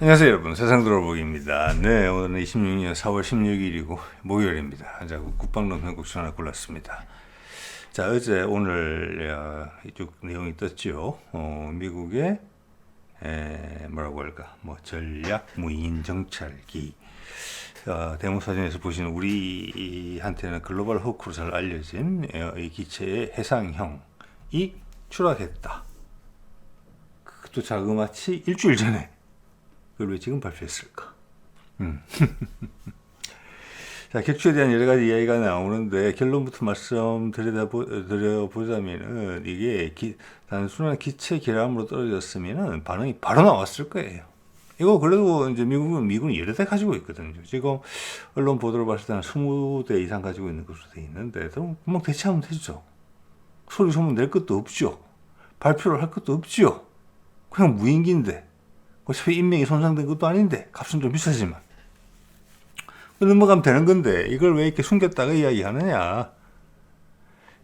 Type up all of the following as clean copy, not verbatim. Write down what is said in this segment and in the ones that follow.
안녕하세요 여러분, 세상 돌아보기입니다. 네, 오늘은 26년 4월 16일이고 목요일입니다. 자, 국방론 한국수 하나 골랐습니다. 자, 어제 오늘 이쪽 내용이 떴죠. 미국의 뭐라고 할까, 전략 무인 정찰기. 대모사진에서 보시는 우리한테는 글로벌 호크로 잘 알려진 이 기체의 해상형이 추락했다. 그것도 자그마치 일주일 전에. 그걸 왜 지금 발표했을까? 자, 격추에 대한 여러 가지 이야기가 나오는데 결론부터 말씀드려보자면은 이게 단순한 기체 결함으로 떨어졌으면은 반응이 바로 나왔을 거예요. 이거 그래도 이제 미군이 여러 대 가지고 있거든요. 지금 언론 보도를 봤을 때는 20대 이상 가지고 있는 것으로 돼 있는데 금방 대체하면 되죠. 소리 소문 낼 것도 없죠. 발표를 할 것도 없죠. 그냥 무인기인데. 어차피 인명이 손상된 것도 아닌데 값은 좀 비싸지만 넘어가면 되는 건데 이걸 왜 이렇게 숨겼다가 이야기하느냐.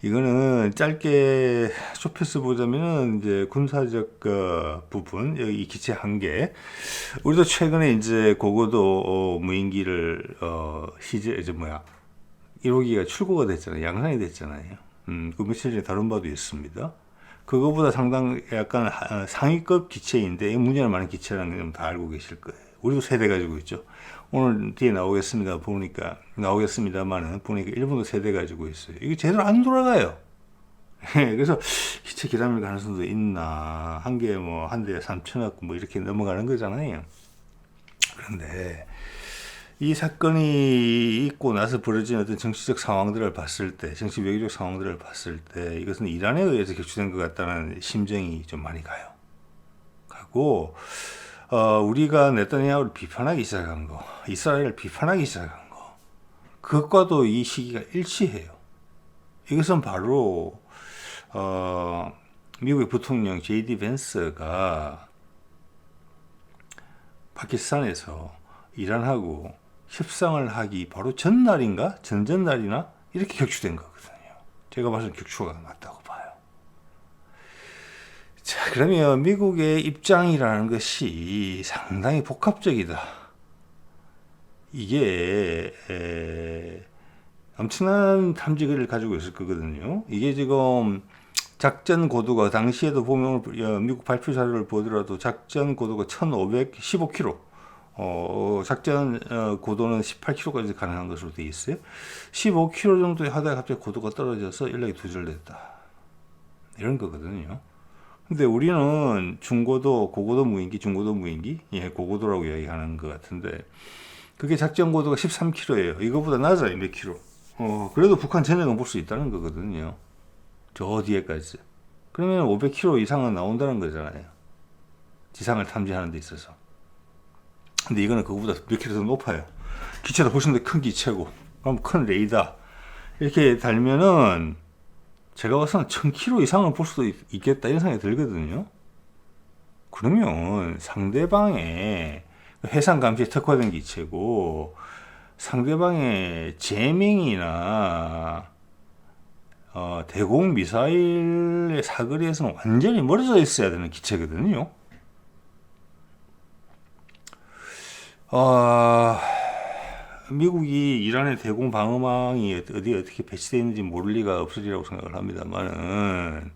이거는 짧게 좁혀서 보자면은 이제 군사적 부분, 여기 이 기체 한계. 우리도 최근에 이제 고고도 무인기를 1호기가 출고가 됐잖아요. 양산이 됐잖아요. 그 며칠 전에 다룬 바도 있습니다. 그거보다 상당 약간 상위급 기체인데 문제는 많은 기체라는 건 다 알고 계실 거예요. 우리도 세대 가지고 있죠. 오늘 뒤에 나오겠습니다만은 보니까 일본도 세대 가지고 있어요. 이게 제대로 안 돌아가요. 그래서 기체 기담을 가능성도 있나. 한 개에 한 대에 3천억 이렇게 넘어가는 거잖아요. 그런데 이 사건이 있고 나서 벌어진 어떤 정치적 상황들을 봤을 때, 정치 외교적 상황들을 봤을 때, 이것은 이란에 의해서 격추된 것 같다는 심정이 좀 많이 가고, 우리가 네타냐후를 비판하기 시작한 거, 이스라엘을 비판하기 시작한 거, 그것과도 이 시기가 일치해요. 이것은 바로, 미국의 부통령 J.D. 벤스가 파키스탄에서 이란하고 협상을 하기 바로 전날인가 전전날이나 이렇게 격추된 거거든요. 제가 봐서 격추가 맞다고 봐요. 자, 그러면 미국의 입장이라는 것이 상당히 복합적이다. 이게 엄청난 탐지기를 가지고 있을 거거든요. 이게 지금 작전 고도가 당시에도 보면 미국 발표 자료를 보더라도 작전 고도가 1515km. 작전 고도는 18km까지 가능한 것으로 되어 있어요. 15km 정도 하다가 갑자기 고도가 떨어져서 연락이 두절됐다. 이런 거거든요. 근데 우리는 중고도, 고고도 무인기, 중고도 무인기, 고고도라고 이야기하는 것 같은데, 그게 작전 고도가 13km예요. 이거보다 낮아요, 몇 킬로. 그래도 북한 전역은 볼 수 있다는 거거든요. 저 뒤에까지. 그러면 500km 이상은 나온다는 거잖아요. 지상을 탐지하는 데 있어서. 근데 이거는 그거보다 몇 킬로 더 높아요. 기체도 훨씬 더 큰 기체고, 그럼 큰 레이더 이렇게 달면은 제가 봐서는 1000km 이상은 볼 수도 있겠다 이런 생각이 들거든요. 그러면 상대방의 해상 감시에 특화된 기체고 상대방의 제밍이나 대공 미사일의 사거리에서는 완전히 멀어져 있어야 되는 기체거든요. 미국이 이란의 대공 방어망이 어떻게 배치되어 있는지 모를 리가 없으리라고 생각을 합니다만은,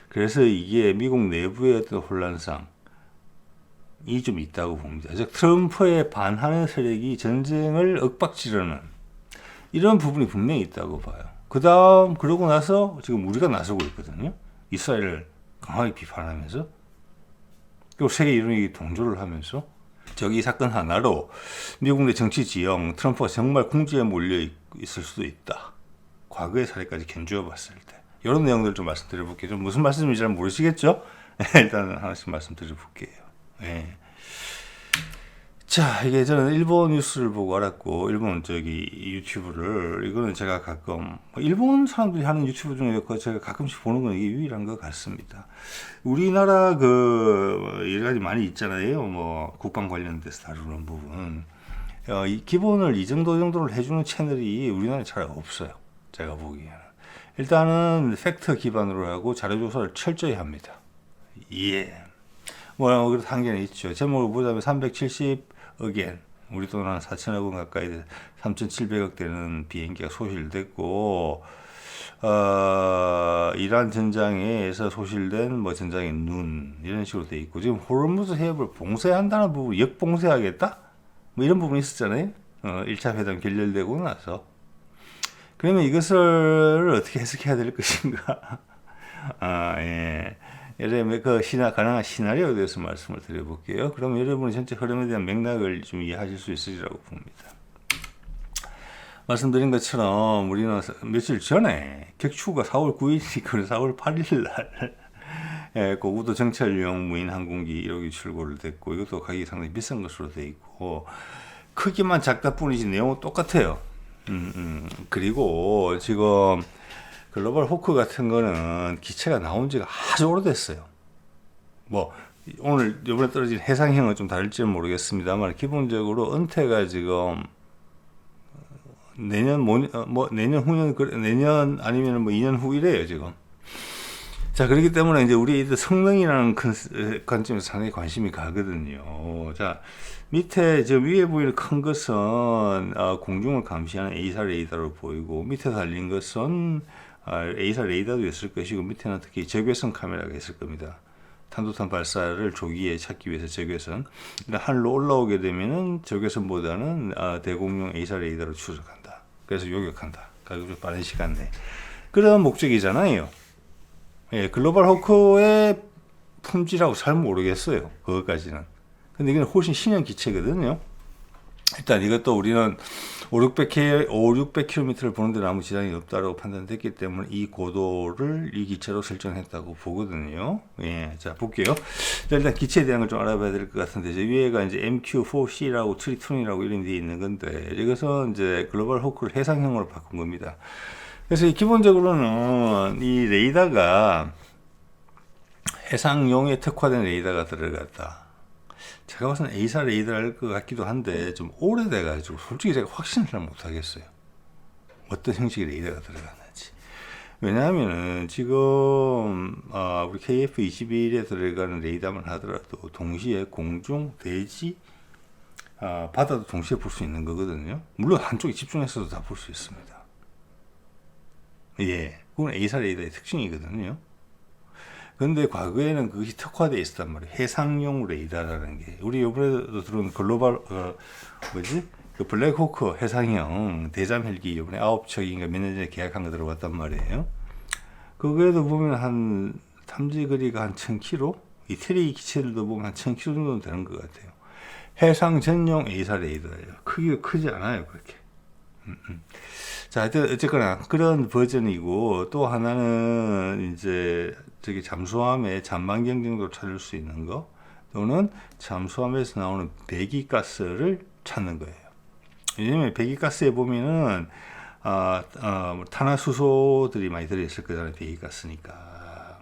그래서 이게 미국 내부의 어떤 혼란상이 좀 있다고 봅니다. 즉 트럼프에 반하는 세력이 전쟁을 윽박지르는 이런 부분이 분명히 있다고 봐요. 그러고 나서 지금 우리가 나서고 있거든요. 이스라엘을 강하게 비판하면서, 그리고 세계 이론이 동조를 하면서, 저기 사건 하나로 미국 내 정치 지형, 트럼프가 정말 궁지에 몰려 있을 수도 있다. 과거의 사례까지 견주어 봤을 때. 이런 내용들 좀 말씀드려 볼게요. 좀 무슨 말씀인지 잘 모르시겠죠? 일단은 하나씩 말씀드려 볼게요. 네. 자, 이게 저는 일본 뉴스를 보고 알았고, 일본 유튜브를, 이거는 제가 가끔, 일본 사람들이 하는 유튜브 중에 제가 가끔씩 보는 건 이게 유일한 것 같습니다. 우리나라 여러 가지 많이 있잖아요. 국방 관련돼서 다루는 부분. 기본을 이 정도를 해주는 채널이 우리나라에 잘 없어요. 제가 보기에는. 일단은 팩트 기반으로 하고 자료조사를 철저히 합니다. 예. 뭐 그런 한계는 있죠. 제목을 보자면 370억엔 우리 돈 한 4천억 원 가까이 3,700억 되는 비행기가 소실됐고 이란 전장에서 소실된 뭐 전장의 눈 이런 식으로 돼 있고 지금 호르무즈 해협을 봉쇄한다는 부분 역봉쇄하겠다 뭐 이런 부분이 있었잖아요. 1차 회담 결렬되고 나서 그러면 이것을 어떻게 해석해야 될 것인가? 예. 여러분 가능한 시나리오에 대해서 말씀을 드려볼게요. 그럼 여러분이 전체 흐름에 대한 맥락을 좀 이해하실 수 있으리라고 봅니다. 말씀드린 것처럼 우리는 며칠 전에 격추가 4월 9일이니까 4월 8일 날 예, 고구도 정찰용 무인 항공기 1호기 출고를 됐고 이것도 가격이 상당히 비싼 것으로 돼 있고 크기만 작다 뿐이지 내용은 똑같아요. 그리고 지금 글로벌 호크 같은 거는 기체가 나온 지가 아주 오래됐어요. 뭐 오늘 이번에 떨어진 해상형은 좀 다를지는 모르겠습니다만 기본적으로 은퇴가 지금 내년 내년 후년 내년 아니면 뭐 2년 후이래요 지금. 자 그렇기 때문에 이제 우리 성능이라는 관점에서 상당히 관심이 가거든요. 자 밑에 저 위에 보이는 큰 것은 공중을 감시하는 A사 레이더로 보이고 밑에 달린 것은 A사 레이더도 있을 것이고 밑에는 특히 적외선 카메라가 있을 겁니다. 탄도탄 발사를 조기에 찾기 위해서 적외선. 하늘로 올라오게 되면은 적외선보다는 대공용 A사 레이더로 추적한다. 그래서 요격한다. 가급적 빠른 시간 내. 그런 목적이잖아요. 예, 글로벌 호크의 품질하고 잘 모르겠어요. 그것까지는. 근데 이건 훨씬 신형 기체거든요. 일단 이것도 우리는 600km를 보는데 아무 지장이 없다고 판단됐기 때문에 이 고도를 이 기체로 설정했다고 보거든요. 예, 자 볼게요. 자, 일단 기체에 대한 걸 좀 알아봐야 될 것 같은데 위에가 이제 MQ4C라고 트리톤이라고 이름이 되어 있는 건데 이것은 이제 글로벌 호크를 해상형으로 바꾼 겁니다. 그래서 기본적으로는 이 레이더가 해상용에 특화된 레이더가 들어갔다. 제가 봐서는 A사 레이더를 것 같기도 한데 좀 오래돼가지고 솔직히 제가 확신을 잘 못하겠어요. 어떤 형식의 레이더가 들어갔는지. 왜냐하면은 지금 우리 KF-21에 들어가는 레이더만 하더라도 동시에 공중, 대지, 바다도 동시에 볼 수 있는 거거든요. 물론 한쪽에 집중해서도 다 볼 수 있습니다. 예, 그건 A사 레이더의 특징이거든요. 근데 과거에는 그것이 특화되어 있었단 말이에요. 해상용 레이더라는 게. 우리 이번에도 들어온 글로벌, 그 블랙호크 해상형 대잠 헬기 이번에 9척인가 몇 년 전에 계약한 거 들어왔단 말이에요. 그거에도 보면 한, 탐지 거리가 한 1000km? 이태리 기체들도 보면 한 1000km 정도는 되는 것 같아요. 해상 전용 A사 레이더예요. 크기가 크지 않아요, 그렇게. 자, 어쨌거나 그런 버전이고 또 하나는 이제 저기 잠수함의 잔망경 정도 찾을 수 있는 거 또는 잠수함에서 나오는 배기가스를 찾는 거예요. 왜냐면 배기가스에 보면은 탄화수소들이 많이 들어있을 거잖아요. 배기가스니까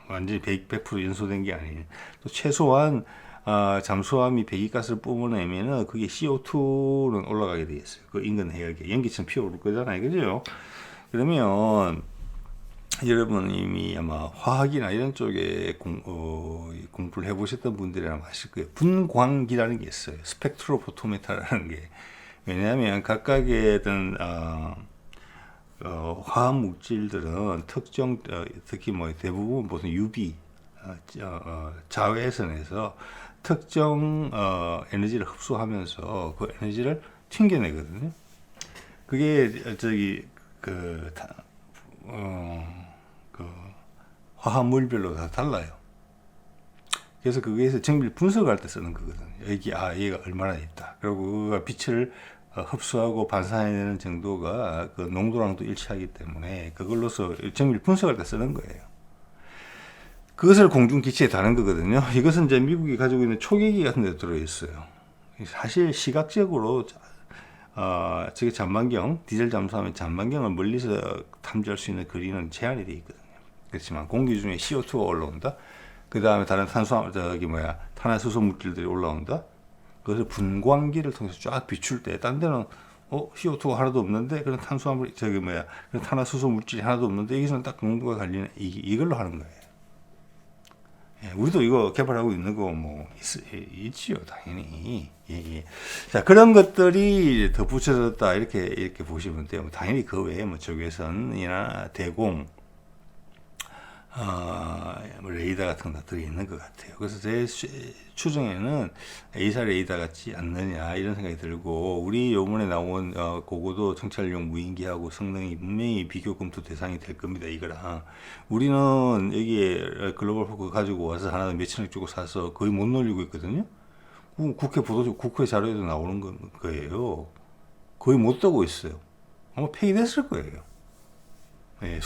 완전히 100% 연소된 게 아니에요. 또 최소한 잠수함이 배기가스를 뿜어내면은 그게 CO2는 올라가게 돼 있어요. 그 인근 해역에 연기처럼 피어오를 거잖아요, 그죠? 그러면 여러분 이미 아마 화학이나 이런 쪽에 공부를 해보셨던 분들이라면 아실 거예요. 분광기라는 게 있어요. 스펙트로포토메터라는 게. 왜냐하면 각각의 어떤 화학 물질들은 특정 특히 뭐 대부분 무슨 UV 자외선에서 특정 에너지를 흡수하면서 그 에너지를 튕겨내거든요. 그게 그 화합물별로 다 달라요. 그래서 거기에서 정밀 분석할 때 쓰는 거거든요. 얘가 얼마나 있다. 그리고 그가 빛을 흡수하고 반사해내는 정도가 그 농도랑도 일치하기 때문에 그걸로서 정밀 분석할 때 쓰는 거예요. 그것을 공중기체에 다는 거거든요. 이것은 이제 미국이 가지고 있는 초계기 같은 데 들어있어요. 사실 시각적으로 저게 잔망경, 디젤 잠수함의 잔망경을 멀리서 탐지할 수 있는 거리는 제한이 되어 있거든요. 그렇지만 공기 중에 CO2가 올라온다. 그 다음에 다른 탄화수소 물질들이 올라온다. 그래서 분광기를 통해서 쫙 비출 때, 딴 데는 CO2가 하나도 없는데 그런 그런 탄화수소 물질이 하나도 없는데 여기서는 딱 농도가 갈리는 이걸로 하는 거예요. 예, 우리도 이거 개발하고 있는 거 뭐 있지요, 당연히. 예, 예. 자, 그런 것들이 덧붙여졌다 이렇게 보시면 돼요. 당연히 그 외에 뭐 적외선이나 대공, 뭐 레이더 같은 것들이 있는 것 같아요. 그래서 제 추정에는 A사 레이더 같지 않느냐 이런 생각이 들고, 우리 요번에 나온 고고도 정찰용 무인기하고 성능이 분명히 비교 검토 대상이 될 겁니다. 이거랑 우리는 여기에 글로벌 호크 가지고 와서 하나 몇천억 주고 사서 거의 못 놀리고 있거든요. 국회 국회 자료에도 나오는 거예요. 거의 못 뜨고 있어요. 아마 폐기됐을 거예요. 예,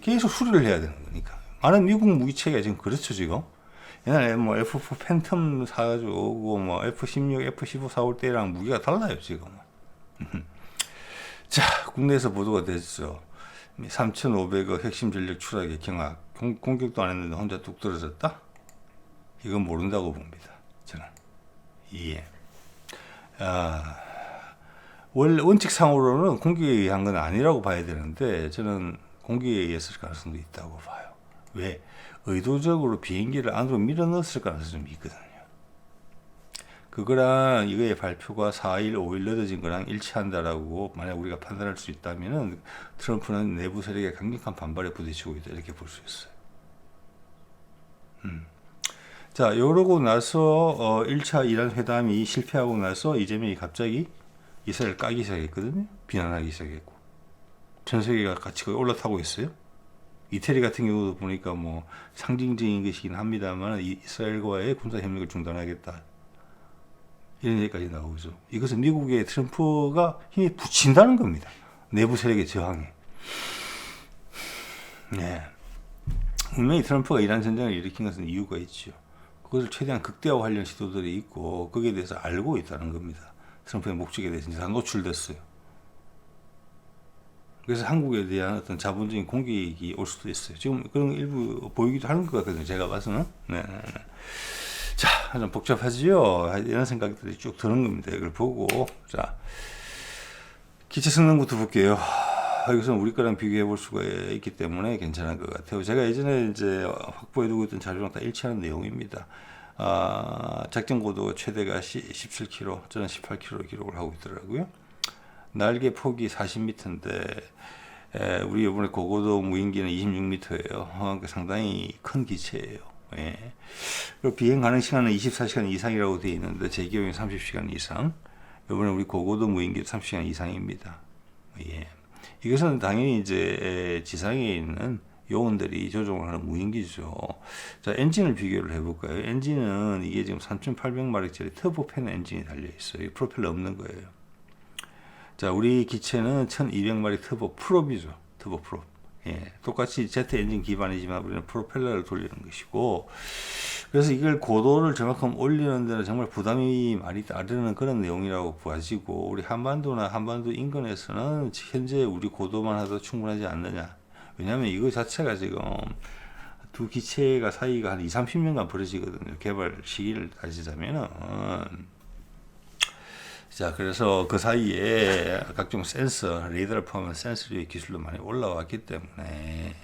계속 수리를 해야 되는 거니까. 많은 미국 무기체계가 지금 그렇죠, 지금. 옛날에 뭐 F4 팬텀 사가지고 오고, 뭐 F16, F15 사올 때랑 무기가 달라요, 지금. 자, 국내에서 보도가 됐죠. 3,500억 핵심 전력 추락의 경악. 공격도 안 했는데 혼자 뚝 떨어졌다? 이건 모른다고 봅니다, 저는. 예. 원칙상으로는 공격에 의한 건 아니라고 봐야 되는데, 저는 공격에 의했을 가능성도 있다고 봐요. 왜? 의도적으로 비행기를 안으로 밀어 넣었을 가능성이 좀 있거든요. 그거랑 이거의 발표가 4일, 5일 늦어진 거랑 일치한다라고 만약 우리가 판단할 수 있다면은 트럼프는 내부 세력의 강력한 반발에 부딪히고 있다 이렇게 볼 수 있어요. 자, 이러고 나서 1차 이란 회담이 실패하고 나서 이재명이 갑자기 이스라엘 까기 시작했거든요. 비난하기 시작했고 전 세계가 같이 거기 올라타고 있어요. 이태리 같은 경우도 보니까 뭐 상징적인 것이긴 합니다만 이스라엘과의 군사 협력을 중단하겠다 이런 얘기까지 나오죠. 이것은 미국의 트럼프가 힘이 붙인다는 겁니다. 내부 세력의 저항에. 네. 분명히 트럼프가 이란 전쟁을 일으킨 것은 이유가 있죠. 그것을 최대한 극대화하려는 시도들이 있고 거기에 대해서 알고 있다는 겁니다. 트럼프의 목적에 대해서 다 노출됐어요. 그래서 한국에 대한 어떤 자본적인 공격이 올 수도 있어요. 지금 그런 일부 보이기도 하는 것 같거든요. 제가 봐서는. 네. 자, 좀 복잡하지요. 이런 생각들이 쭉 드는 겁니다. 이걸 보고. 자, 기체 성능부터 볼게요. 여기서 우리 거랑 비교해 볼 수가 있기 때문에 괜찮은 것 같아요. 제가 예전에 이제 확보해 두고 있던 자료랑 다 일치하는 내용입니다. 작전 고도 최대가 17km, 저는 18km 기록을 하고 있더라고요. 날개 폭이 40m인데 우리 이번에 고고도 무인기는 26m예요. 상당히 큰 기체예요. 예. 그리고 비행 가능 시간은 24시간 이상이라고 되어 있는데 제 기억에 30시간 이상. 이번에 우리 고고도 무인기 30시간 이상입니다. 예. 이것은 당연히 이제 지상에 있는 요원들이 조종을 하는 무인기죠. 자, 엔진을 비교를 해볼까요? 엔진은 이게 지금 3,800마력짜리 터보팬 엔진이 달려 있어요. 프로펠러 없는 거예요. 자, 우리 기체는 1200마력 터보 프롭이죠. 터보 프롭. 예, 똑같이 제트 엔진 기반이지만 우리는 프로펠러를 돌리는 것이고, 그래서 이걸 고도를 정확하게 올리는 데는 정말 부담이 많이 따르는 그런 내용이라고 봐지고, 우리 한반도나 한반도 인근에서는 현재 우리 고도만 해도 충분하지 않느냐. 왜냐하면 이거 자체가 지금 두 기체가 사이가 한 20-30년간 벌어지거든요. 개발 시기를 따지자면은. 자, 그래서 그 사이에 각종 센서, 레이더를 포함한 센서의 기술도 많이 올라왔기 때문에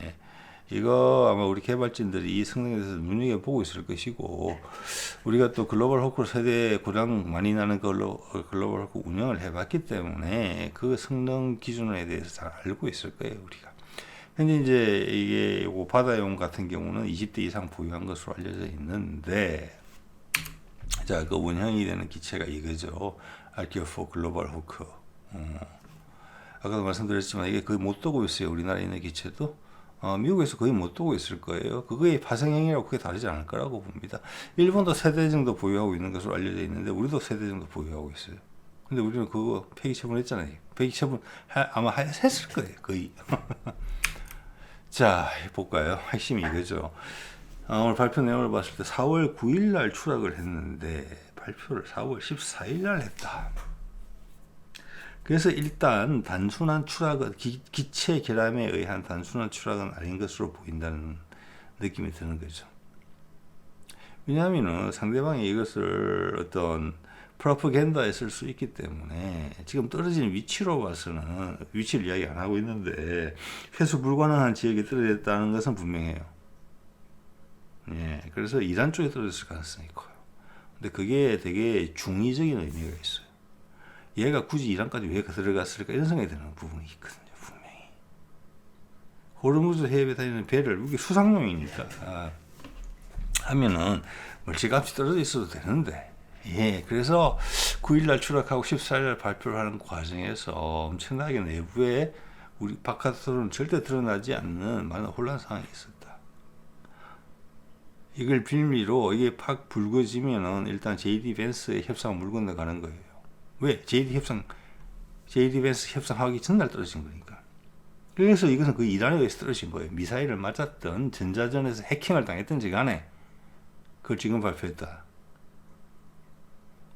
이거 아마 우리 개발진들이 이 성능에 대해서 눈여겨보고 있을 것이고, 우리가 또 글로벌 호크 세대 고장 많이 나는 걸로 글로벌 호크 운영을 해봤기 때문에 그 성능 기준에 대해서 잘 알고 있을 거예요, 우리가. 현재 이제 이게 바다용 같은 경우는 20대 이상 보유한 것으로 알려져 있는데, 자, 그 원형이 되는 기체가 이거죠. 알키오4 글로벌 호크. 아까도 말씀드렸지만 이게 거의 못 뜨고 있어요. 우리나라에 있는 기체도. 미국에서 거의 못 뜨고 있을 거예요. 그거의 파생형이라고 크게 다르지 않을 거라고 봅니다. 일본도 3대 정도 보유하고 있는 것으로 알려져 있는데 우리도 3대 정도 보유하고 있어요. 근데 우리는 그거 폐기 처분했잖아요. 폐기 처분 아마 했을 거예요. 거의. 자, 볼까요? 핵심이 이거죠. 오늘 발표 내용을 봤을 때 4월 9일 날 추락을 했는데 발표를 4월 14일 날 했다. 그래서 일단 단순한 추락은 기체 결함에 의한 단순한 추락은 아닌 것으로 보인다는 느낌이 드는 거죠. 왜냐하면 상대방이 이것을 어떤 프로파간다에 쓸 수 있기 때문에 지금 떨어진 위치로 봐서는 위치를 이야기 안 하고 있는데 회수 불가능한 지역에 떨어졌다는 것은 분명해요. 예, 그래서 이란 쪽에 떨어졌을 가능성이 커요. 근데 그게 되게 중의적인 의미가 있어요. 얘가 굳이 이란까지 왜 들어갔을까 이런 생각이 드는 부분이 있거든요. 분명히 호르무즈 해협에 다니는 배를 이게 수상용이니까 하면은 멀찌감치 떨어져 있어도 되는데, 예, 그래서 9일날 추락하고 14일날 발표를 하는 과정에서 엄청나게 내부에 우리 바깥으로는 절대 드러나지 않는 많은 혼란 상황이 있었다. 이걸 빌미로 이게 팍 불거지면은 일단 JD 벤스의 협상은 물 건너가는 거예요. 왜? JD 벤스 협상하기 전날 떨어진 거니까. 그래서 이것은 그 이란에 의해서 떨어진 거예요. 미사일을 맞았던 전자전에서 해킹을 당했던지 간에 그걸 지금 발표했다.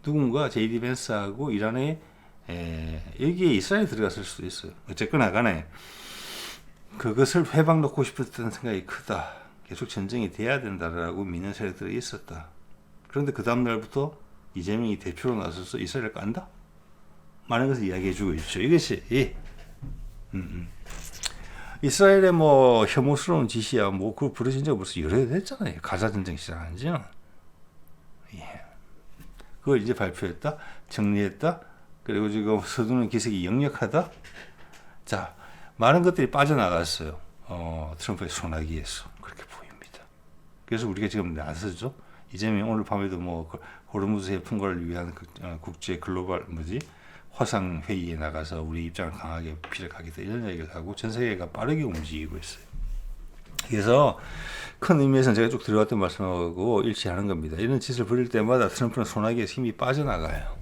누군가 JD 벤스하고 이란에 여기에 이스라엘이 들어갔을 수도 있어요. 어쨌거나 간에 그것을 회방 놓고 싶었던 생각이 크다. 계속 전쟁이 돼야 된다라고 믿는 세력들이 있었다. 그런데 그 다음 날부터 이재명이 대표로 나서서 이스라엘을 깐다? 많은 것을 이야기해주고 있죠. 이것이 이스라엘의 뭐 혐오스러운 짓이야 뭐 그거 부르신 적 벌써 여러 해 됐잖아요. 가자 전쟁 시작한 지는. 예. 그걸 이제 발표했다, 정리했다. 그리고 지금 서두는 기색이 역력하다. 자, 많은 것들이 빠져나갔어요. 트럼프의 소나기에서 그렇게 보입니다. 그래서 우리가 지금 나서죠. 이재명 오늘 밤에도 뭐 호르무즈의 통과를 위한 국제 글로벌 화상 회의에 나가서 우리 입장을 강하게 피력하겠다 이런 얘기를 하고 전 세계가 빠르게 움직이고 있어요. 그래서 큰 의미에서는 제가 쭉 들어갔던 말씀하고 일치하는 겁니다. 이런 짓을 벌일 때마다 트럼프는 소나기에서 힘이 빠져나가요.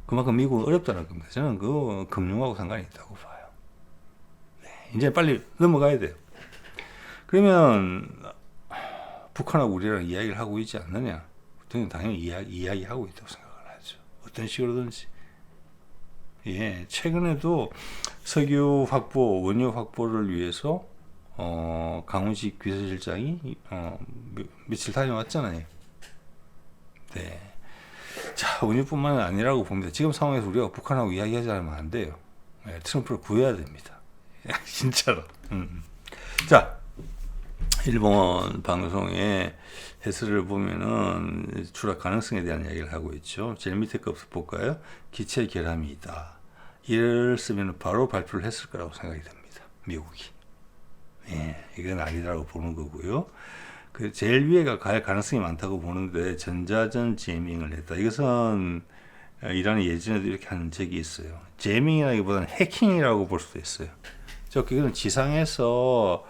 그만큼 미국은 어렵다는 겁니다. 저는 그 금융하고 상관이 있다고 봐요. 네, 이제 빨리 넘어가야 돼요. 그러면 북한하고 우리랑 이야기를 하고 있지 않느냐? 저는 당연히 이야기하고 있다고 생각을 하죠. 어떤 식으로든지. 예, 최근에도 석유 확보, 원유 확보를 위해서 강훈식 비서실장이 며칠 다녀왔잖아요. 네. 자, 원유뿐만 아니라고 봅니다. 지금 상황에서 우리가 북한하고 이야기하지 않으면 안 돼요. 네, 트럼프를 구해야 됩니다. 진짜로. 자, 일본 방송의 해설을 보면은 추락 가능성에 대한 이야기를 하고 있죠. 제일 밑에 것부터 볼까요? 기체 결함이다. 이를 쓰면 바로 발표를 했을 거라고 생각이 됩니다. 미국이. 예, 이건 아니라고 보는 거고요. 그 제일 위에가 갈 가능성이 많다고 보는데 전자전 제밍을 했다. 이것은 이란이 예전에도 이렇게 한 적이 있어요. 제밍이라기보다는 해킹이라고 볼 수도 있어요. 그건 지상에서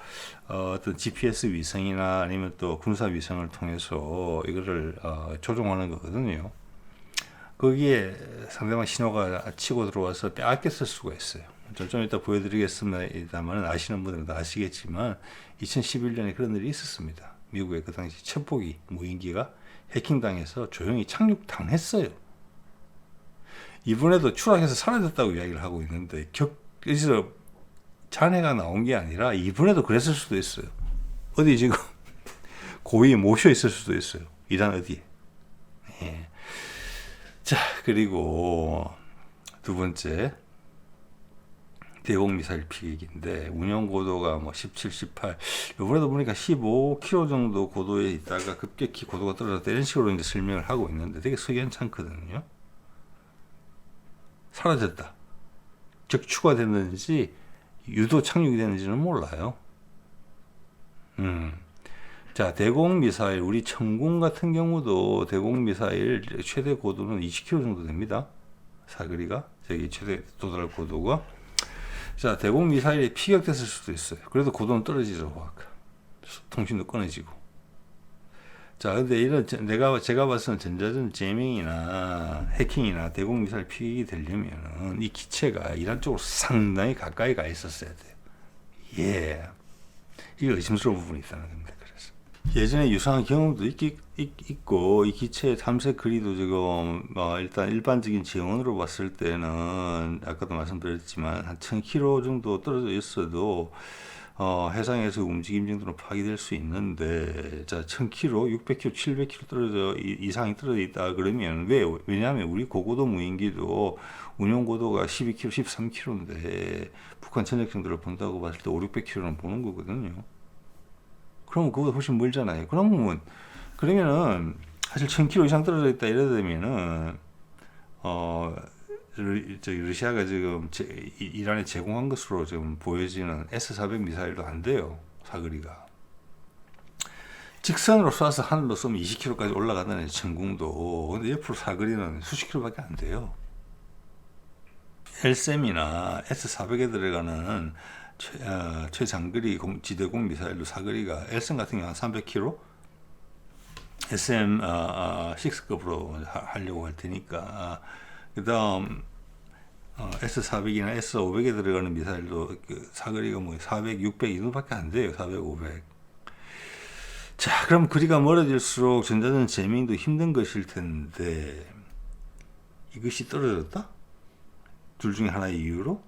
어떤 GPS 위성이나 아니면 또 군사 위성을 통해서 이거를 조종하는 거거든요. 거기에 상대방 신호가 치고 들어와서 빼앗겼을 수가 있어요. 좀 이따 보여드리겠습니다만 아시는 분들은 다 아시겠지만 2011년에 그런 일이 있었습니다. 미국의 그 당시 첩보기 무인기가 해킹당해서 조용히 착륙당했어요. 이번에도 추락해서 사라졌다고 이야기를 하고 있는데 여기서 잔해가 나온 게 아니라 이번에도 그랬을 수도 있어요. 어디 지금 고위에 모셔 있을 수도 있어요. 이란 어디에. 예. 자, 그리고 두 번째 대공미사일 피격인데 운영 고도가 뭐 17, 18 이번에도 보니까 15km 정도 고도에 있다가 급격히 고도가 떨어졌다 이런 식으로 이제 설명을 하고 있는데 되게 석연찮거든요. 사라졌다. 적추가 됐는지 유도 착륙이 됐는지는 몰라요. 자, 대공미사일 우리 천궁 같은 경우도 대공미사일 최대 고도는 20km 정도 됩니다. 사거리가 저기 최대 도달할 고도가. 자, 대공미사일이 피격됐을 수도 있어요. 그래도 고도는 떨어지죠. 통신도 끊어지고. 자, 근데 이런 제가 봤을 때는 전자전 제밍이나 해킹이나 대공미사일 피격이 되려면 이 기체가 이란 쪽으로 상당히 가까이 가 있었어야 돼요. 예, 이게 의심스러운 부분이 있다는 겁니다. 그래서 예전에 유사한 경험도 있고 이 기체의 탐색 거리도 지금 일단 일반적인 지형으로 봤을 때는 아까도 말씀드렸지만 한 1000km 정도 떨어져 있어도 해상에서 움직임 정도는 파악될 수 있는데, 자, 1000km, 600km, 700km 떨어져 이상이 떨어져 있다 그러면 왜냐하면 우리 고고도 무인기도 운용 고도가 12km, 13km인데 북한 전력 정도를 본다고 봤을 때 5, 600km는 보는 거거든요. 그러면 그거보다 훨씬 멀잖아요. 그러면은 사실 1000km 이상 떨어져 있다 이러면은 러시아가 지금 이란에 제공한 것으로 지금 보여지는 S-400 미사일도 안 돼요. 사거리가. 직선으로 쏴서 하늘로 쏘면 20km까지 올라간다는 천궁도. 근데 옆으로 사거리는 수십 킬로밖에 안 돼요. LSM이나 S-400에 들어가는 최장거리 지대공 미사일도 사거리가 LSM 같은 경우는 300km, SM6급으로 하려고 할 테니까. 그 다음 S-400이나 S-500에 들어가는 미사일도 그 사거리가 뭐 400, 600 이 정도밖에 안 돼요. 400, 500. 자, 그럼 거리가 멀어질수록 전자전 재밍도 힘든 것일 텐데 이것이 떨어졌다? 둘 중에 하나의 이유로?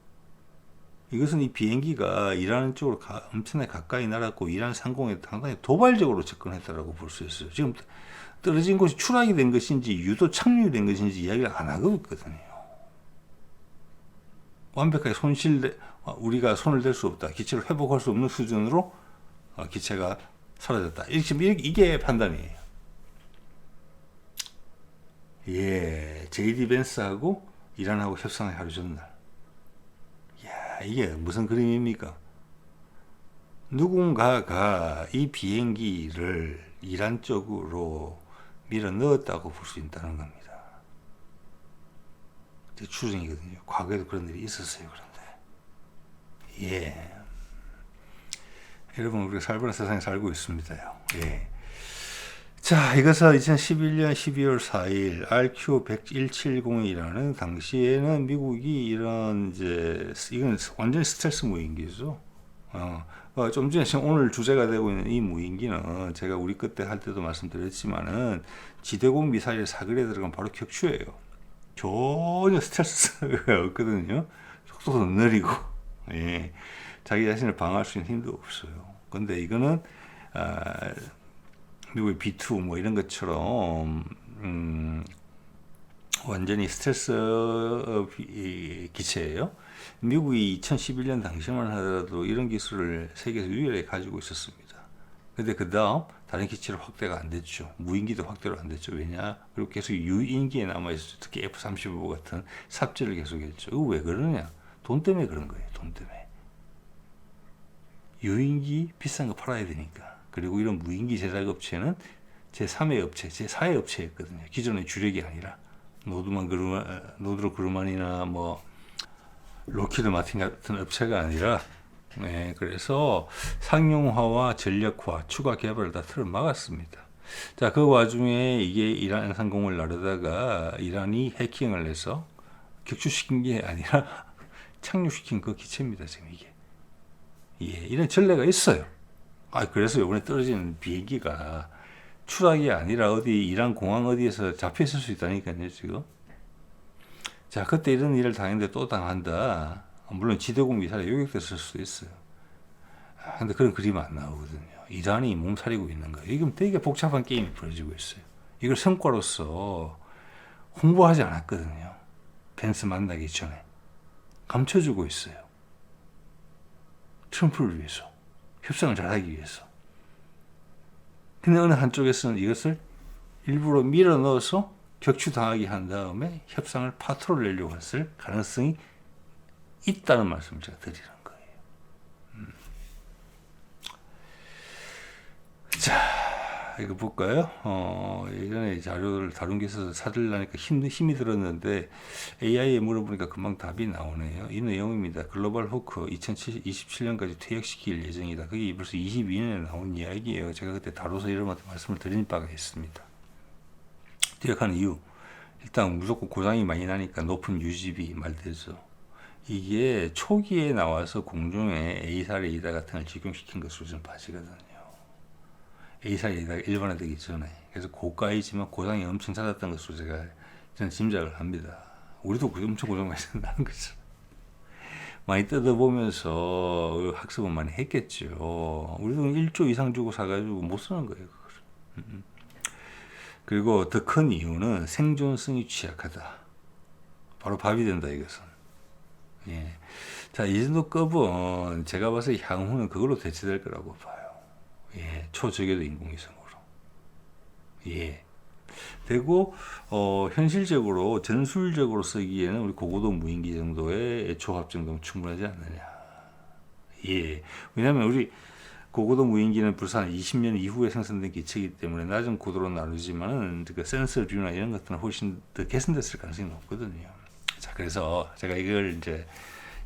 이것은 이 비행기가 이란 쪽으로 엄청나게 가까이 날았고 이란 상공에 상당히 도발적으로 접근했다라고 볼 수 있어요. 지금 떨어진 곳이 추락이 된 것인지 유도 착륙이 된 것인지 이야기를 안 하고 있거든요. 완벽하게 우리가 손을 댈 수 없다. 기체를 회복할 수 없는 수준으로 기체가 사라졌다. 이게 판단이에요. 예, JD 벤스하고 이란하고 협상의 하루 전날. 이야, 이게 무슨 그림입니까? 누군가가 이 비행기를 이란 쪽으로 밀어 넣었다고 볼 수 있다는 겁니다. 제 추정이거든요. 과거에도 그런 일이 있었어요. 그런데 예, 여러분 우리가 살벌한 세상에 살고 있습니다요. 예. 자, 이것은 2011년 12월 4일 RQ-170이라는 당시에는 미국이 이런 이건 완전히 스텔스 무인기죠. 좀 전에 오늘 주제가 되고 있는 이 무인기는 제가 우리 그때 할 때도 말씀드렸지만은 지대공 미사일 사거리에 들어가면 바로 격추예요. 전혀 스텔스가 없거든요. 속도도 느리고, 예, 자기 자신을 방어할 수 있는 힘도 없어요. 근데 이거는 미국의 B2 뭐 이런 것처럼 완전히 스텔스 기체예요. 미국이 2011년 당시만 하더라도 이런 기술을 세계에서 유일하게 가지고 있었습니다. 근데 그 다음 다른 기체로 확대가 안 됐죠. 무인기도 확대로 안 됐죠. 왜냐? 그리고 계속 유인기에 남아있었죠. 특히 F-35 같은 삽질을 계속했죠. 이거 왜 그러냐? 돈 때문에 그런 거예요. 돈 때문에. 유인기 비싼 거 팔아야 되니까. 그리고 이런 무인기 제작 업체는 제3의 업체, 제4의 업체였거든요. 기존의 주력이 아니라 노드로 그루만이나 뭐 로키드 마틴 같은 업체가 아니라, 네, 그래서 상용화와 전력화, 추가 개발을 다 틀어 막았습니다. 자, 그 와중에 이게 이란 상공을 나르다가 이란이 해킹을 해서 격추시킨 게 아니라 착륙시킨 그 기체입니다. 지금 이게. 예, 이런 전례가 있어요. 그래서 이번에 떨어진 비행기가 추락이 아니라 어디 이란 공항 어디에서 잡혀 있을 수 있다니까요, 지금. 자, 그때 이런 일을 당했는데 또 당한다. 물론 지대공 미사일에 요격됐을 수도 있어요. 근데 그런 그림은 안 나오거든요. 이란이 몸살이고 있는 거예요. 이건 되게 복잡한 게임이 벌어지고 있어요. 이걸 성과로서 홍보하지 않았거든요. 펜스 만나기 전에. 감춰주고 있어요. 트럼프를 위해서. 협상을 잘하기 위해서. 근데 어느 한쪽에서는 이것을 일부러 밀어 넣어서 격추당하게 한 다음에 협상을 파토를 내려고 했을 가능성이 있다는 말씀을 제가 드리는 거예요. 자, 이거 볼까요? 예전에 자료를 다룬 게 있어서 사들라니까 힘이 들었는데 AI에 물어보니까 금방 답이 나오네요. 이 내용입니다. 글로벌 호크 2027년까지 퇴역시킬 예정이다. 그게 벌써 22년에 나온 이야기예요. 제가 그때 다뤄서 여러분한테 말씀을 드린 바가 있습니다. 퇴역하는 이유, 일단 무조건 고장이 많이 나니까 높은 유지비 말되죠. 이게 초기에 나와서 공중에 A사 레이더 같은 걸 적용시킨 것으로 좀 봐지거든요. A사 레이더가 일반화되기 전에. 그래서 고가이지만 고장이 엄청 잦았던 것으로 저는 짐작을 합니다. 우리도 엄청 고장 많이 나는 거죠. 많이 뜯어보면서 학습은 많이 했겠죠. 우리도 1조 이상 주고 사가지고 못 쓰는 거예요, 그걸. 그리고 더 큰 이유는 생존성이 취약하다. 바로 밥이 된다, 이것은. 예. 자, 이 정도 급은 제가 봐서 향후는 그걸로 대체될 거라고 봐요. 예, 초저궤도 인공위성으로. 예. 되고 현실적으로 전술적으로 쓰기에는 우리 고고도 무인기 정도의 초합 정도면 충분하지 않느냐. 예. 왜냐하면 우리 고고도 무인기는 불산 20년 이후에 생산된 기체이기 때문에 낮은 고도로 나누지만은 그 센서류나 이런 것들은 훨씬 더 개선됐을 가능성이 높거든요. 자, 그래서 제가 이걸 이제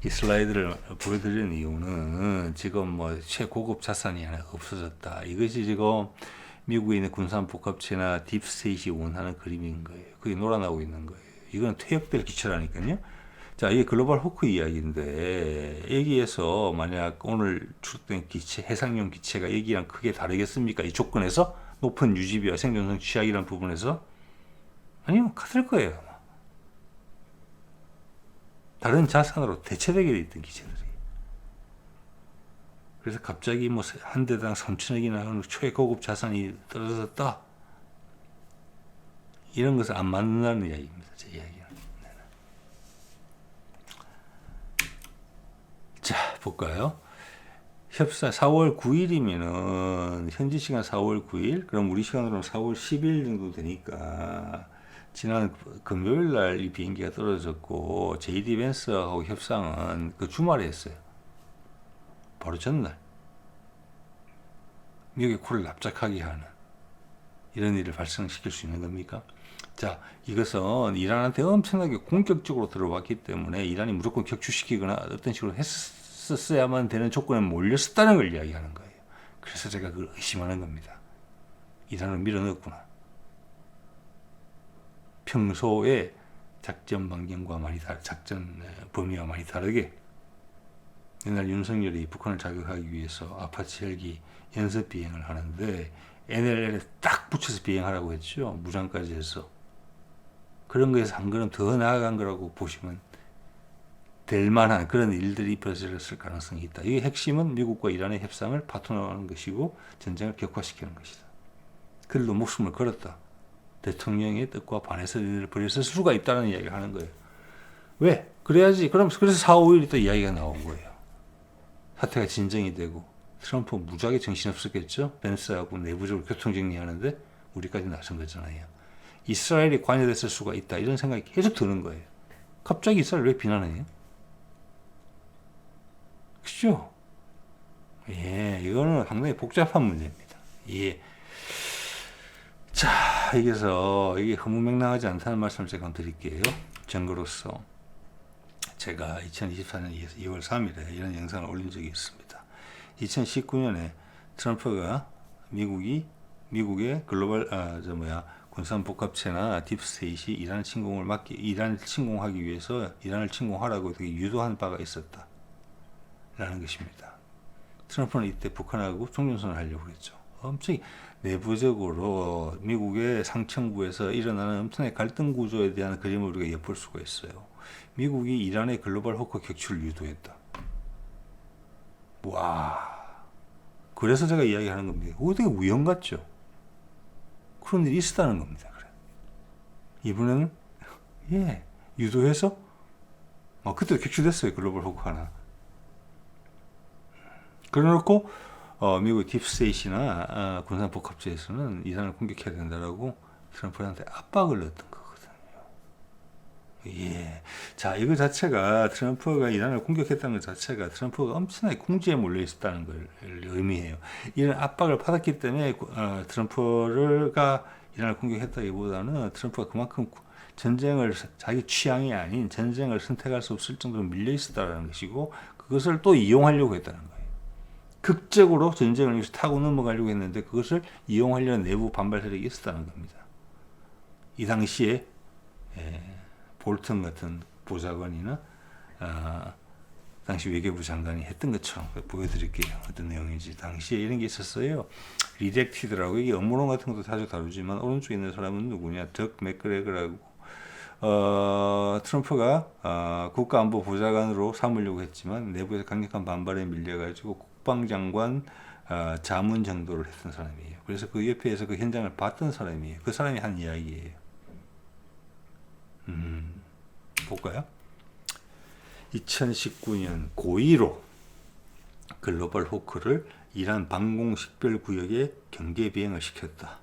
이 슬라이드를 보여드리는 이유는 지금 뭐 최고급 자산이 하나 없어졌다. 이것이 지금 미국에 있는 군산 복합체나 딥스테이시 원하는 그림인 거예요. 그게 놀아나오고 있는 거예요. 이건 퇴역될 기체라니까요. 자, 이게 글로벌 호크 이야기인데 여기에서 만약 오늘 출격된 기체, 해상용 기체가 여기랑 크게 다르겠습니까? 이 조건에서 높은 유지비와 생존성 취약이라는 부분에서 아니요, 같을 거예요. 다른 자산으로 대체되게 돼 있던 기체들이. 그래서 갑자기 뭐 한 대당 3천억이나 하는 최고급 자산이 떨어졌다. 이런 것은 안 맞는다는 이야기입니다. 제 이야기는. 자, 볼까요? 협상 4월 9일이면은 현지 시간 4월 9일, 그럼 우리 시간으로는 4월 10일 정도 되니까 지난 금요일 날 이 비행기가 떨어졌고 JD 벤스하고 협상은 그 주말에 했어요. 바로 전날. 미국의 코를 납작하게 하는 이런 일을 발생시킬 수 있는 겁니까? 자, 이것은 이란한테 엄청나게 공격적으로 들어왔기 때문에 이란이 무조건 격추시키거나 어떤 식으로 했었어야만 되는 조건에 몰렸었다는 걸 이야기하는 거예요. 그래서 제가 그걸 의심하는 겁니다. 이란을 밀어넣었구나. 평소에 작전 반경과 많이 작전 범위와 많이 다르게 옛날 윤석열이 북한을 자극하기 위해서 아파치 헬기 연습 비행을 하는데 NLL에 딱 붙여서 비행하라고 했죠. 무장까지 해서. 그런 거에서 한 걸음 더 나아간 거라고 보시면 될 만한 그런 일들이 벌어졌을 가능성이 있다. 이게 핵심은 미국과 이란의 협상을 파토나가는 것이고 전쟁을 격화시키는 것이다. 그들도 목숨을 걸었다. 대통령의 뜻과 반해서 일을 벌였을 수가 있다는 이야기를 하는 거예요. 왜? 그래야지. 그래서 4, 5일이 또 이야기가 나온 거예요. 사태가 진정이 되고 트럼프 무지하게 정신없었겠죠. 벤스하고 내부적으로 교통정리하는데 우리까지 나선 거잖아요. 이스라엘이 관여됐을 수가 있다. 이런 생각이 계속 드는 거예요. 갑자기 이스라엘 왜 비난해요? 그죠? 예, 이거는 상당히 복잡한 문제입니다. 예. 자, 여기서 이게 허무맹랑하지 않다는 말씀을 제가 드릴게요. 증거로서 제가 2024년 2월 3일에 이런 영상을 올린 적이 있습니다. 2019년에 트럼프가 미국의 글로벌 군산 복합체나 딥스테이시 이란을 침공하기 위해서 이란을 침공하라고 되게 유도한 바가 있었다라는 것입니다. 트럼프는 이때 북한하고 종전선언을 하려고 했죠. 엄청 내부적으로 미국의 상층부에서 일어나는 엄청나게 갈등 구조에 대한 그림을 우리가 엿볼 수가 있어요. 미국이 이란의 글로벌 호크 격추를 유도했다. 와, 그래서 제가 이야기하는 겁니다. 그거 되게 우연 같죠? 그런 일이 있었다는 겁니다. 그래. 이번에는 예, 유도해서 그때 격추됐어요. 글로벌 호크 하나. 그래놓고 미국 딥스테이시나 군산 복합체에서는 이란을 공격해야 된다라고 트럼프한테 압박을 넣었던 거거든요. 예. 자, 이거 자체가 트럼프가 이란을 공격했다는 것 자체가 트럼프가 엄청나게 궁지에 몰려 있었다는 걸 의미해요. 이런 압박을 받았기 때문에 트럼프가 이란을 공격했다기보다는 트럼프가 그만큼 전쟁을 자기 취향이 아닌 전쟁을 선택할 수 없을 정도로 밀려 있었다는 것이고 그것을 또 이용하려고 했다는 거예요. 극적으로 전쟁을 여기서 타고 넘어가려고 했는데 그것을 이용하려는 내부 반발 세력이 있었다는 겁니다. 이 당시에 볼턴 같은 보좌관이나 당시 외교부 장관이 했던 것처럼 보여드릴게요. 어떤 내용인지. 당시에 이런 게 있었어요. 리젝티드라고 이게 업무론 같은 것도 자주 다루지만 오른쪽에 있는 사람은 누구냐? 덕 맥그레거라고 트럼프가 국가안보 보좌관으로 삼으려고 했지만 내부에서 강력한 반발에 밀려가지고 국방장관 자문 정도를 했던 사람이에요. 그래서 그 옆에서 그 현장을 봤던 사람이에요. 그 사람이 한 이야기예요. 볼까요? 2019년 고2로 글로벌 호크를 이란 방공식별구역에 경계 비행을 시켰다.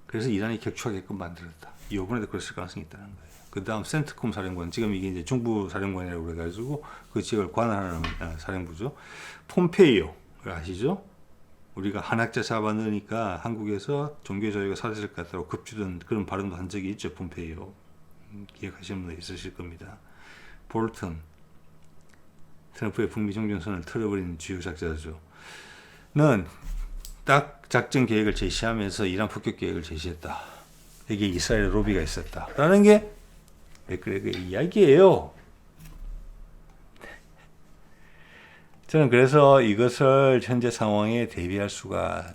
그래서 이란이 격추하게끔 만들었다. 이번에도 그랬을 가능성이 있다는 거예요. 그 다음 센트콤 사령관, 지금 이게 이제 중부 사령관이라고 그래가지고 그 지역을 관할하는 사령부죠. 폼페이오 아시죠? 우리가 한학자 잡아넣으니까 한국에서 종교 자유가 사라질 것 같다고 급주던 그런 발언도 한 적이 있죠. 폼페이오. 기억하시는 분들 있으실 겁니다. 볼턴, 트럼프의 북미 종전선을 틀어버린 주요 작자죠. 는 딱 작전 계획을 제시하면서 이란 폭격 계획을 제시했다. 여기에 이스라엘 로비가 있었다. 라는 게 맥그레거의 이야기예요. 저는 그래서 이것을 현재 상황에 대입할 수가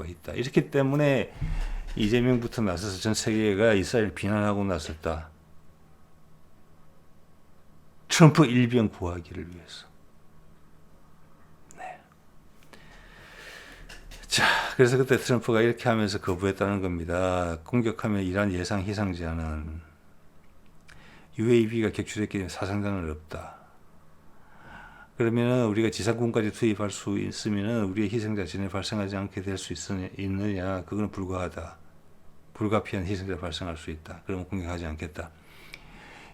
있다. 이렇기 때문에 이재명부터 나서서 전 세계가 이스라엘 비난하고 나섰다. 트럼프 일병 구하기를 위해서. 네. 자, 그래서 그때 트럼프가 이렇게 하면서 거부했다는 겁니다. 공격하면 이란 예상 희생자는 UAV가 격추됐기 때문에 사상자는 없다. 그러면 우리가 지상군까지 투입할 수 있으면 우리의 희생자 전혀 발생하지 않게 될 수 있느냐? 그거는 불가하다. 불가피한 희생자 발생할 수 있다. 그러면 공격하지 않겠다.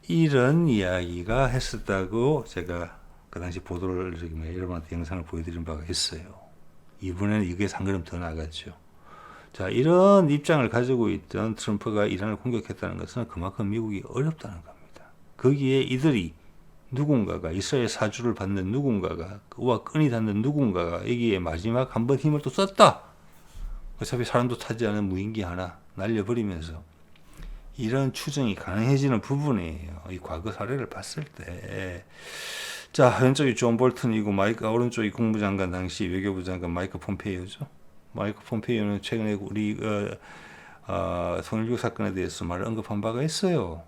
이런 이야기가 했었다고 제가 그 당시 보도를 여러분한테 영상을 보여드린 바가 있어요. 이번에는 이게 상그름 더 나갔죠. 자, 이런 입장을 가지고 있던 트럼프가 이란을 공격했다는 것은 그만큼 미국이 어렵다는 겁니다. 거기에 이들이 누군가가 이스라엘 사주를 받는 누군가가 그와 끈이 닿는 누군가가 여기에 마지막 한 번 힘을 또 썼다. 어차피 사람도 타지 않은 무인기 하나 날려버리면서 이런 추정이 가능해지는 부분이에요. 이 과거 사례를 봤을 때. 자, 왼쪽이 존 볼턴이고 오른쪽이 국무장관 당시 외교부 장관 마이크 폼페이오죠. 마이크 폼페이오는 최근에 우리 통일교 사건에 대해서 말을 언급한 바가 있어요.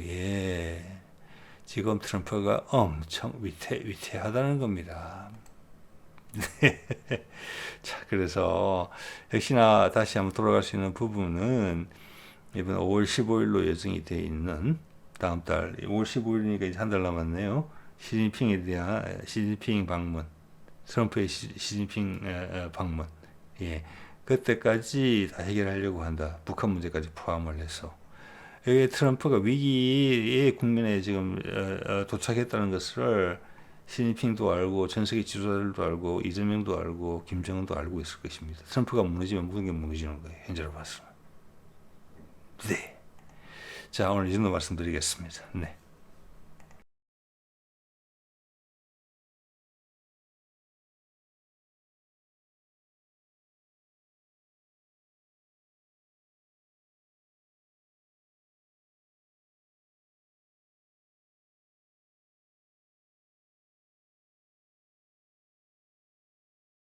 예. 지금 트럼프가 엄청 위태하다는 겁니다. 자, 그래서 역시나 다시 한번 돌아갈 수 있는 부분은 이번 5월 15일로 예정이 되어 있는 다음 달 5월 15일이니까 이제 한 달 남았네요. 시진핑에 대한 시진핑 방문, 트럼프의 시진핑 방문, 예, 그때까지 다 해결하려고 한다. 북한 문제까지 포함을 해서. 여기 트럼프가 위기의 국면에 지금 도착했다는 것을 시진핑도 알고 전 세계 지도자들도 알고 이재명도 알고 김정은도 알고 있을 것입니다. 트럼프가 무너지면 모든 게 무너지는 거예요. 현재로 봤습니다. 네. 자, 오늘 이 정도 말씀드리겠습니다. 네.